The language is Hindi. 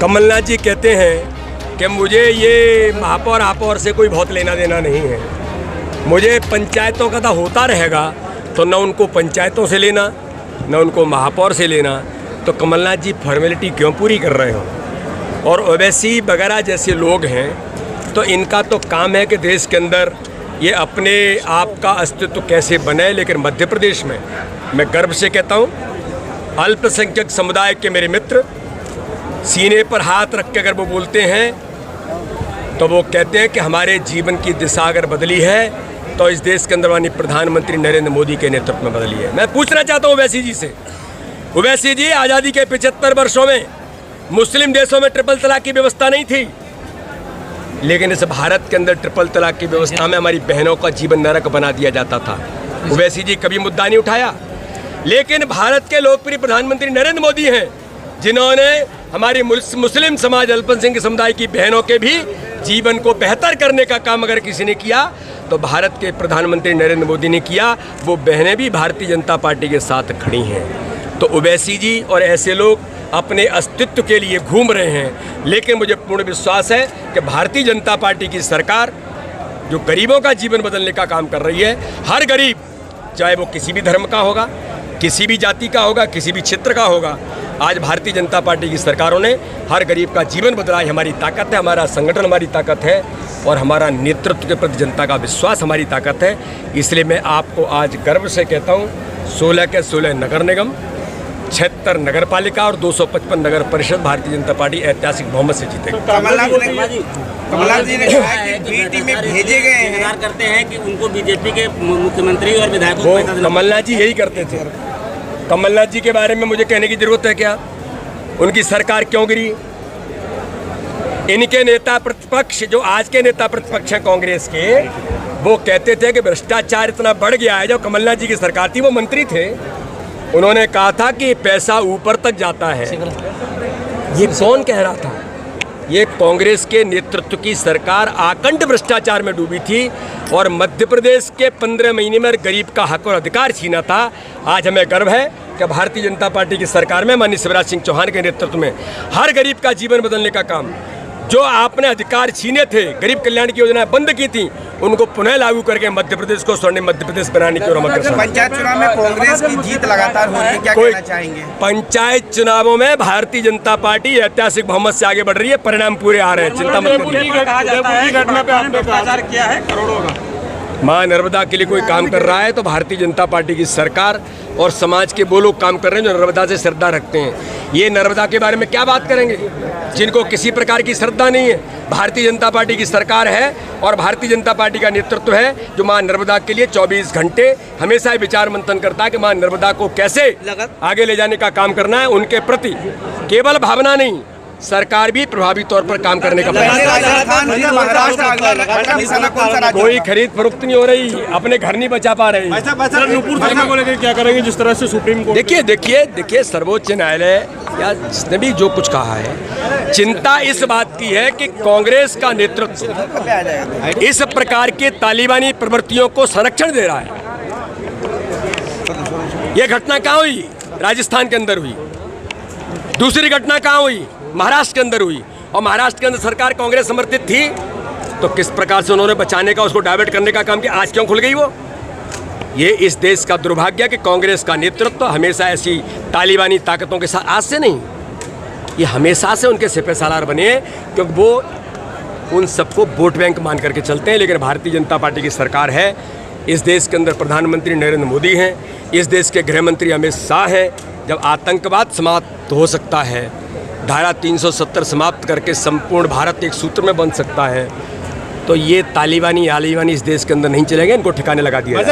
कमलनाथ जी कहते हैं कि मुझे ये महापौर से कोई बहुत लेना देना नहीं है, मुझे पंचायतों का तो होता रहेगा, तो न उनको पंचायतों से लेना न उनको महापौर से लेना। तो कमलनाथ जी फॉर्मेलिटी क्यों पूरी कर रहे हो? और ओवैसी वगैरह जैसे लोग हैं तो इनका तो काम है कि देश के अंदर ये अपने आप का अस्तित्व कैसे बने। लेकिन मध्य प्रदेश में मैं गर्व से कहता हूँ, अल्पसंख्यक समुदाय के मेरे मित्र सीने पर हाथ रख के अगर वो बोलते हैं तो वो कहते हैं कि हमारे जीवन की दिशा अगर बदली है तो इस देश के अंदर माननीय प्रधानमंत्री नरेंद्र मोदी के नेतृत्व में बदली है। मैं पूछना चाहता हूँ ओवैसी जी से, ओवैसी जी, आज़ादी के 75 वर्षों में मुस्लिम देशों में ट्रिपल तलाक की व्यवस्था नहीं थी, लेकिन इस भारत के अंदर ट्रिपल तलाक की व्यवस्था में हमारी बहनों का जीवन नरक बना दिया जाता था। ओवैसी जी कभी मुद्दा नहीं उठाया। लेकिन भारत के लोकप्रिय प्रधानमंत्री नरेंद्र मोदी हैं जिन्होंने हमारी मुस्लिम समाज अल्पसंख्यक समुदाय की बहनों के भी जीवन को बेहतर करने का काम अगर किसी ने किया तो भारत के प्रधानमंत्री नरेंद्र मोदी ने किया। वो बहनें भी भारतीय जनता पार्टी के साथ खड़ी हैं। तो ओवैसी जी और ऐसे लोग अपने अस्तित्व के लिए घूम रहे हैं। लेकिन मुझे पूर्ण विश्वास है कि भारतीय जनता पार्टी की सरकार जो गरीबों का जीवन बदलने का काम कर रही है, हर गरीब, चाहे वो किसी भी धर्म का होगा, किसी भी जाति का होगा, किसी भी क्षेत्र का होगा, आज भारतीय जनता पार्टी की सरकारों ने हर गरीब का जीवन बदला है। हमारी ताकत है, हमारा संगठन हमारी ताकत है और हमारा नेतृत्व के प्रति जनता का विश्वास हमारी ताकत है। इसलिए मैं आपको आज गर्व से कहता हूँ, 16 के 16 नगर निगम, 76 नगर पालिका और 255 नगर परिषद भारतीय जनता पार्टी ऐतिहासिक बहुमत से जीतेगी। कमलनाथ जी ने कहा कि बी टीम में भेजे गए हैं, करते हैं कि उनको बीजेपी के मुख्यमंत्री और विधायकों को पैसा देना। कमलनाथ जी यही करते थे। कमलनाथ जी के बारे में मुझे कहने की जरूरत है क्या? उनकी सरकार क्यों गिरी? इनके नेता प्रतिपक्ष, जो आज के नेता प्रतिपक्ष हैं कांग्रेस के, वो कहते थे कि भ्रष्टाचार इतना बढ़ गया है। जब कमलनाथ जी की सरकार थी, वो मंत्री थे, उन्होंने कहा था कि पैसा ऊपर तक जाता है। ये कौन कह रहा था? ये कांग्रेस के नेतृत्व की सरकार आकंठ भ्रष्टाचार में डूबी थी और मध्य प्रदेश के 15 महीने में गरीब का हक और अधिकार छीना था। आज हमें गर्व है कि भारतीय जनता पार्टी की सरकार में माननीय शिवराज सिंह चौहान के नेतृत्व में हर गरीब का जीवन बदलने का काम, जो आपने अधिकार छीने थे, गरीब कल्याण की योजनाएं बंद की थी, उनको पुनः लागू करके मध्य प्रदेश को स्वर्णिम मध्य प्रदेश बनाने की ओर हम अग्रसर हैं। पंचायत चुनाव में कांग्रेस की जीत लगातार हो रही है, क्या कहना चाहेंगे? पंचायत चुनावों में भारतीय जनता पार्टी ऐतिहासिक बहुमत से आगे बढ़ रही है, परिणाम पूरे आ रहे हैं, चिंता मत करिए। माँ नर्मदा के लिए कोई काम कर रहा है तो भारतीय जनता पार्टी की सरकार और समाज के वो लोग काम कर रहे हैं जो नर्मदा से श्रद्धा रखते हैं। ये नर्मदा के बारे में क्या बात करेंगे जिनको किसी प्रकार की श्रद्धा नहीं है? भारतीय जनता पार्टी की सरकार है और भारतीय जनता पार्टी का नेतृत्व है जो माँ नर्मदा के लिए 24 घंटे हमेशा विचार मंथन करता है कि माँ नर्मदा को कैसे आगे ले जाने का काम करना है। उनके प्रति केवल भावना नहीं, सरकार भी प्रभावी तौर पर काम करने का कोई खरीद फरोख्त नहीं हो रही, अपने घर नहीं बचा पा रही। क्या करेंगे जिस तरह से सुप्रीम कोर्ट? देखिए सर्वोच्च न्यायालय या जिसने भी जो कुछ कहा है, चिंता इस बात की है कि कांग्रेस का नेतृत्व इस प्रकार के तालिबानी प्रवृत्तियों को संरक्षण दे रहा है। यह घटना कहाँ हुई? राजस्थान के अंदर हुई। दूसरी घटना कहाँ हुई? महाराष्ट्र के अंदर हुई। और महाराष्ट्र के अंदर सरकार कांग्रेस समर्थित थी तो किस प्रकार से उन्होंने बचाने का, उसको डाइवर्ट करने का काम किया। आज क्यों खुल गई वो? ये इस देश का दुर्भाग्य है कि कांग्रेस का नेतृत्व हमेशा ऐसी तालिबानी ताकतों के साथ, आज से नहीं, ये हमेशा से उनके सिपह सालार बने हैं क्योंकि वो उन सबको वोट बैंक मान करके चलते हैं। लेकिन भारतीय जनता पार्टी की सरकार है, इस देश के अंदर प्रधानमंत्री नरेंद्र मोदी हैं, इस देश के गृह मंत्री अमित शाह हैं। जब आतंकवाद समाप्त हो सकता है, धारा 370 समाप्त करके संपूर्ण भारत एक सूत्र में बन सकता है, तो ये तालिबानी इस देश के अंदर नहीं चलेंगे। इनको ठिकाने लगा दिया।